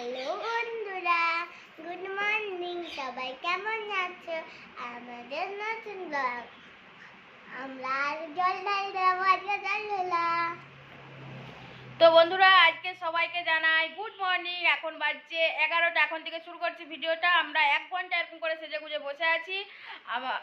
Hello বন্ধুরা, good morning. সবাই কেমন আছো? আমাদের নতুন ব্লগ। আমরা জল ঢালবো, আজকে জল ঢালা। তো বন্ধুরা, আজকে সবাইকে জানাই গুড মর্নিং। এখন বাজছে 11টা। এখন থেকে শুরু করছি ভিডিওটা। আমরা 1 ঘন্টা এরকম করে সেজে গুজে বসে আছি। আবার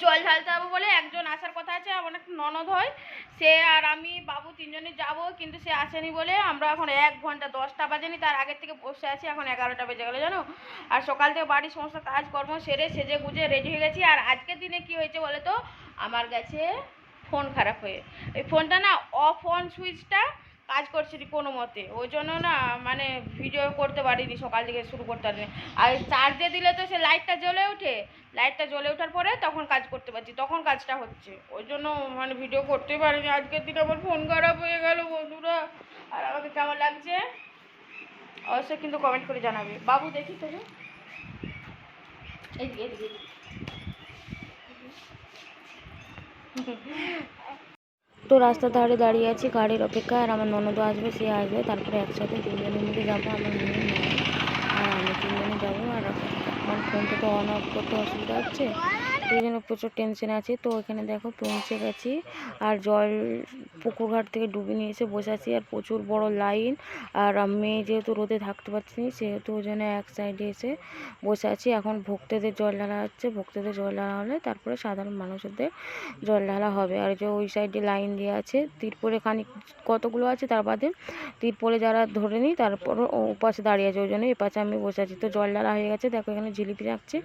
জল ঢালতে যাবো বলে একজন আসার কথা আছে, আমার একটা ননদ হয়, সে আর আমি বাবু তিনজনে যাব, কিন্তু সে আসেনি বলে আমরা এখন 1 ঘন্টা, 10টা বাজেনি তার আগের থেকে বসে আছি। এখন 11টা বেজে গেল জানো। আর সকাল থেকে বাড়ির সমস্ত কাজকর্ম সেরে সেজে গুজে রেডি হয়ে গেছি। আর আজকের দিনে কি হয়েছে বলে তো, আমার কাছে ফোন খারাপ হয়ে, এই ফোনটা না অফ অন সুইচটা কাজ করছিলি কোনো মতে, ওই জন্য না মানে ভিডিও করতে পারিনি, সকাল থেকে শুরু করতে পারিনি। আর চার্জে দিলে তো সে লাইটটা জ্বলে ওঠে, লাইটটা জ্বলে ওঠার পরে তখন কাজ করতে পারছি, তখন কাজটা হচ্ছে, ওই জন্য মানে ভিডিও করতেই পারিনি। আজকের দিন আমার ফোন খারাপ হয়ে গেল বন্ধুরা। আর আমাকে কেমন লাগছে অবশ্যই কিন্তু কমেন্ট করে জানাবে। বাবু দেখি তোকে, এদিকে এদিকে তো রাস্তার ধারে দাঁড়িয়ে আছি গাড়ির অপেক্ষায়, আর আমার ননদও আসবে, সে আসবে, তারপরে একসাথে তিনজনে মিলে যাবো। আমার মেয়ে আর আমি তিনজনে যাবো। আর আমার ফোনটা তো অন অফ করতে অসুবিধা হচ্ছে, সেই জন্য প্রচুর টেনশনে আছি। তো এখানে দেখো পৌঁছে গেছি, আর জল পুকুর ঘাট থেকে ডুবে নিয়ে এসে বসে আছি, আর প্রচুর বড় লাইন। আর মেয়ে যেহেতু রোদে থাকতে পারছি না, সেহেতু ওই জন্য এক সাইডে এসে বসে আছি। এখন ভক্তদের জল ঢালা হচ্ছে, ভক্তদের জল ঢালা হলে তারপরে সাধারণ মানুষদের জল ঢালা হবে। আর যে ওই সাইডে লাইন দেওয়া আছে, তিরপলে খানিক কতগুলো আছে, তার বাদে তিরপলে যারা ধরে নি তারপর ও পাশে দাঁড়িয়ে আছে, ওই জন্য এ পাশে আমি বসে আছি। তো জল ঢালা হয়ে গেছে, দেখো এখানে জিলিপি রাখছে,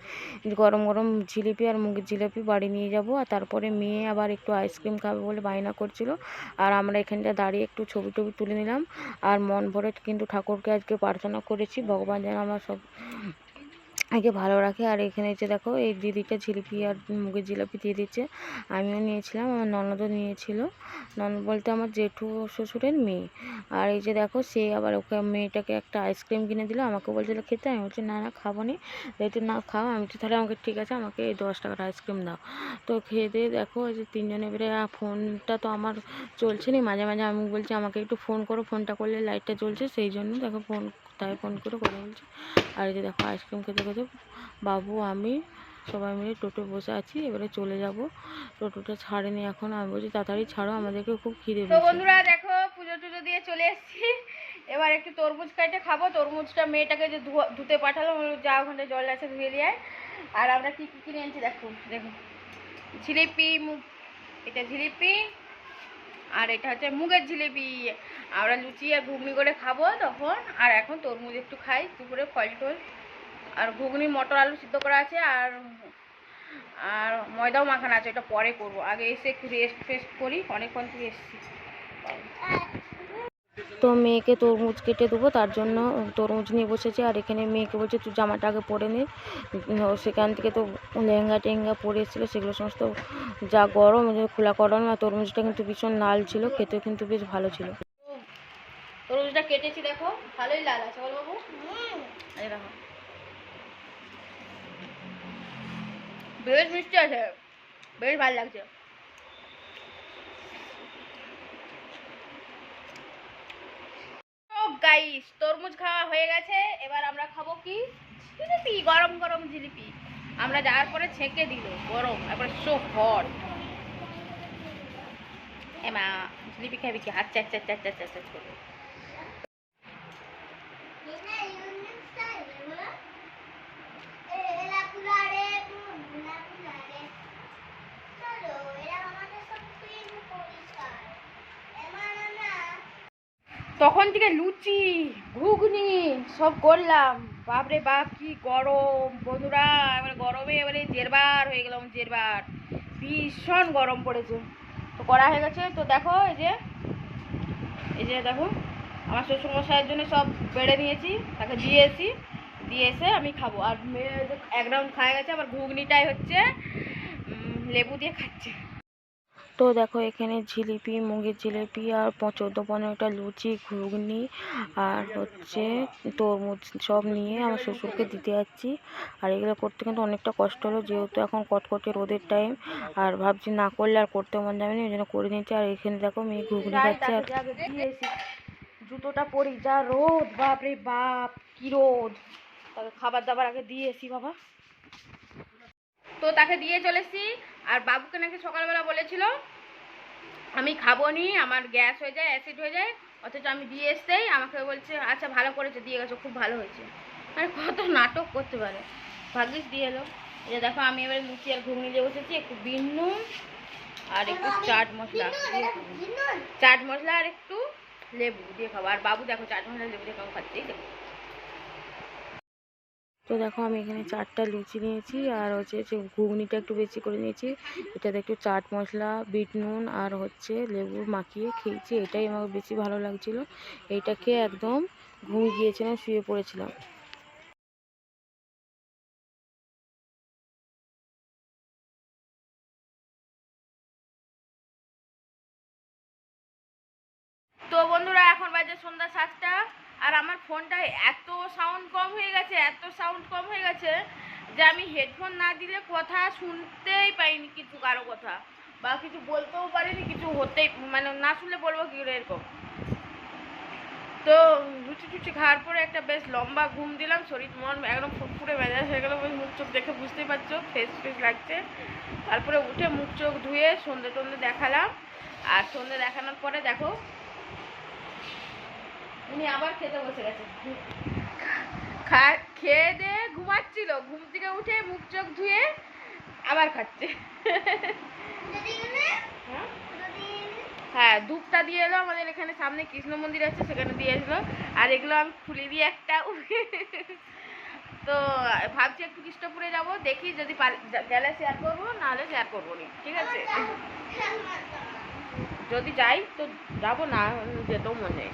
গরম গরম জিলিপি আর মুগের জিলিপি বাড়ি নিয়ে যাব। আর তারপরে মেয়ে আবার একটু আইসক্রিম খাবে বলে বায়না করছিল, আর আমরা এখানটা দাঁড়িয়ে একটু ছবি টবি তুলে নিলাম। আর মন ভরে কিন্তু ঠাকুরকে আজকে প্রার্থনা করেছি, ভগবান যেন আমার সব আগে ভালো রাখে। আর এখানে যে দেখো এই দিদিটা জিলিপি আর মুগের জিলাপি দিয়ে দিচ্ছে, আমিও নিয়েছিলাম, আমার ননদও নিয়েছিল। ননদ বলতে আমার জেঠু শ্বশুরের মেয়ে। আর এই যে দেখো সে আবার ওকে মেয়েটাকে একটা আইসক্রিম কিনে দিল, আমাকে বলছিল খেতে, আমি বলছি না না খাবো নি, যেহেতু না খাও। আমি তো তাহলে আমাকে ঠিক আছে, আমাকে এই 10 টাকার আইসক্রিম দাও। তো খেয়ে দিয়ে দেখো এই যে তিনজনে বেড়ে, ফোনটা তো আমার চলছে না, মাঝে মাঝে আমি বলছি আমাকে একটু ফোন করো, ফোনটা করলে লাইটটা জ্বলছে, সেই জন্য দেখো ফোন তাই ফোন করে কথা বলছি। আর এই যে দেখো আইসক্রিম খেতে খেতে বাবু আমি সবাই মিলে টোটো বসে আছি, এবারে চলে যাব। টোটোটা ছাড়েনি এখন, আমি বলছি তাড়াতাড়ি ছাড়ো, আমাদেরকে খুব খিদে তো পেয়েছে। বন্ধুরা দেখো, পুজো টুজো দিয়ে চলে এসেছি, এবার একটু তরমুজ খাইতে খাবো। তরমুজটা মেয়েটাকে যে ধুতে পাঠালো, যা ওখানে জল আছে ধুয়ে দিয়ে। আর আমরা কি কি কিনে এনেছি দেখো, দেখো জিলিপি, এটা জিলিপি, আর এটা হচ্ছে মুগের জিলিপি। আমরা লুচি আর ঘুগনি করে খাবো তখন। আর এখন তরমুজ একটু খাই, দুপুরে ফল টল। আর ঘুগনি মটর আলু সিদ্ধ করা আছে, আর আর ময়দাও মাখানো আছে, এটা পরে করবো, আগে এসে একটু রেস্ট ফেস্ট করি, অনেকক্ষণ থেকে এসেছি। তো মেয়েকে তরমুজ কেটে দেবো, তার জন্য তরমুজ নিয়ে বসেছি। আর এখানে মেয়েকে বলছে তুই জামাটা আগে পরে নে, সেখান থেকে তো লেহেঙ্গা টেহেঙ্গা পরে এসেছিলো, সেগুলো সমস্ত যা গরম খোলা গরম। আর তরমুজটা কিন্তু ভীষণ লাল ছিল, খেতেও কিন্তু বেশ ভালো ছিল। তরমুজটা কেটেছি দেখো, ভালোই লাল আছে বল বাবু। এই দেখো বেশ মিষ্টি আছে, বেশ ভালো লাগছে। গাইস, তরমুজ খাওয়া হয়ে গেছে, এবার আমরা খাবো কি, জিলিপি, গরম গরম জিলিপি। আমরা যাওয়ার পরে ছেঁকে দিল গরম, একবার সো হট। এমা জিলিপি খাবি কি, হাত চার চার চার চার চার চার করে। তখন থেকে লুচি ঘুগনি সব করলাম, বাপরে বাপ কি গরম বন্ধুরা। এবার গরমে এবারে জেরবার হয়ে গেলাম, জেরবার, ভীষণ গরম পড়েছে। তো করা হয়ে গেছে। তো দেখো এই যে দেখো আমার শ্বশুরমশাইয়ের জন্য সব বেড়ে নিয়েছি, তাকে দিয়েছি, দিয়ে এসে আমি খাবো। আর মেয়ে 1 রাউন্ড খাওয়া গেছে, আবার ঘুগনিটাই হচ্ছে লেবু দিয়ে খাচ্ছে। তো দেখো এখানে জিলিপি, মুগের জিলিপি, আর 14-15টা লুচি, ঘুগনি, আর হচ্ছে তরমুজ সব নিয়ে আমার শ্বশুরকে দিতে যাচ্ছি। আর এগুলো করতে কিন্তু অনেকটা কষ্ট হলো, যেহেতু এখন কটকটে রোদের টাইম, আর ভাবছি না করলে আর করতে মন যাবে না, ওই জন্য করে নিচ্ছি। আর এখানে দেখো মেয়ে ঘুগনি খাচ্ছে। আর জুতোটা পরি, যা রোদ, বাপ রে বাপ কি রোদ। তাকে খাবার দাবার আগে দিয়ে এসি বাবা। তো তাকে দিয়ে চলেছি। আর বাবুকে নাকি সকালবেলা বলেছিল আমি খাবো নি, আমার গ্যাস হয়ে যায়, অ্যাসিড হয়ে যায়, অথচ আমি দিয়ে এসতেই আমাকে বলছে আচ্ছা ভালো করেছে দিয়ে গেছো, খুব ভালো হয়েছে। মানে কত নাটক করতে পারে। ভাগ্যিস দিয়ে এলো। এই যে দেখো আমি এবার লুচি আর ঘুগনি দিয়ে বসেছি, একটু বিন নুন আর একটু চাট মশলা চাট মশলা আর একটু লেবু দিয়ে খাবো। আর বাবু দেখো চাট মশলা লেবু দিয়ে খাবো খাচ্ছি। তো দেখো আমি এখানে 4টা লুচি নিয়েছি আর হচ্ছে যে ঘুগনিটা একটু বেশি করে নিয়েছি। এটাতে একটু চাট মশলা, বিট নুন আর হচ্ছে লেবু মাখিয়ে খেয়েছি। এটাই আমাকে বেশি ভালো লাগছিল। এইটা খেয়ে একদম ঘুমিয়ে গিয়েছিলাম, শুয়ে পড়েছিলাম। তো বন্ধুরা এখন বাজে সন্ধ্যা 7টা। আর আমার ফোনটা এত সাউন্ড কম হয়ে গেছে, এত সাউন্ড কম হয়ে গেছে যে আমি হেডফোন না দিলে কথা শুনতেই পাইনি, কিছু কারো কথা বা কিছু বলতেও পারিনি, কিছু হতেই মানে না শুনলে বলবো কি করে এরকম। তো লুচি টুচি খাওয়ার পরে একটা বেশ লম্বা ঘুম দিলাম, শরীর মন একদম ফুটফুটে মেজাজ হয়ে গেলো। মুখ চোখ দেখে বুঝতেই পারছো ফ্রেশ ফ্রেশ লাগছে। তারপরে উঠে মুখ চোখ ধুয়ে সন্ধে টন্ধে দেখালাম। আর সন্ধে দেখানোর পরে দেখো উনি আবার খেতে বসে গেছে। খেয়ে দিয়ে ঘুমাচ্ছিল, ঘুম থেকে উঠে মুখ চোখ ধুয়ে আবার খাচ্ছে। হ্যাঁ ধূপটা দিয়ে এলো, আমাদের এখানে সামনে কৃষ্ণ মন্দির আছে সেখানে দিয়ে এসলো। আর এগুলো আমি খুলে দিয়ে একটা তো ভাবছি একটু কৃষ্ণপুরে যাব, দেখি যদি গেলে শেয়ার করবো, নাহলে শেয়ার করবো না, ঠিক আছে। যদি যাই তো যাবো, না যেতেও মনে নেই।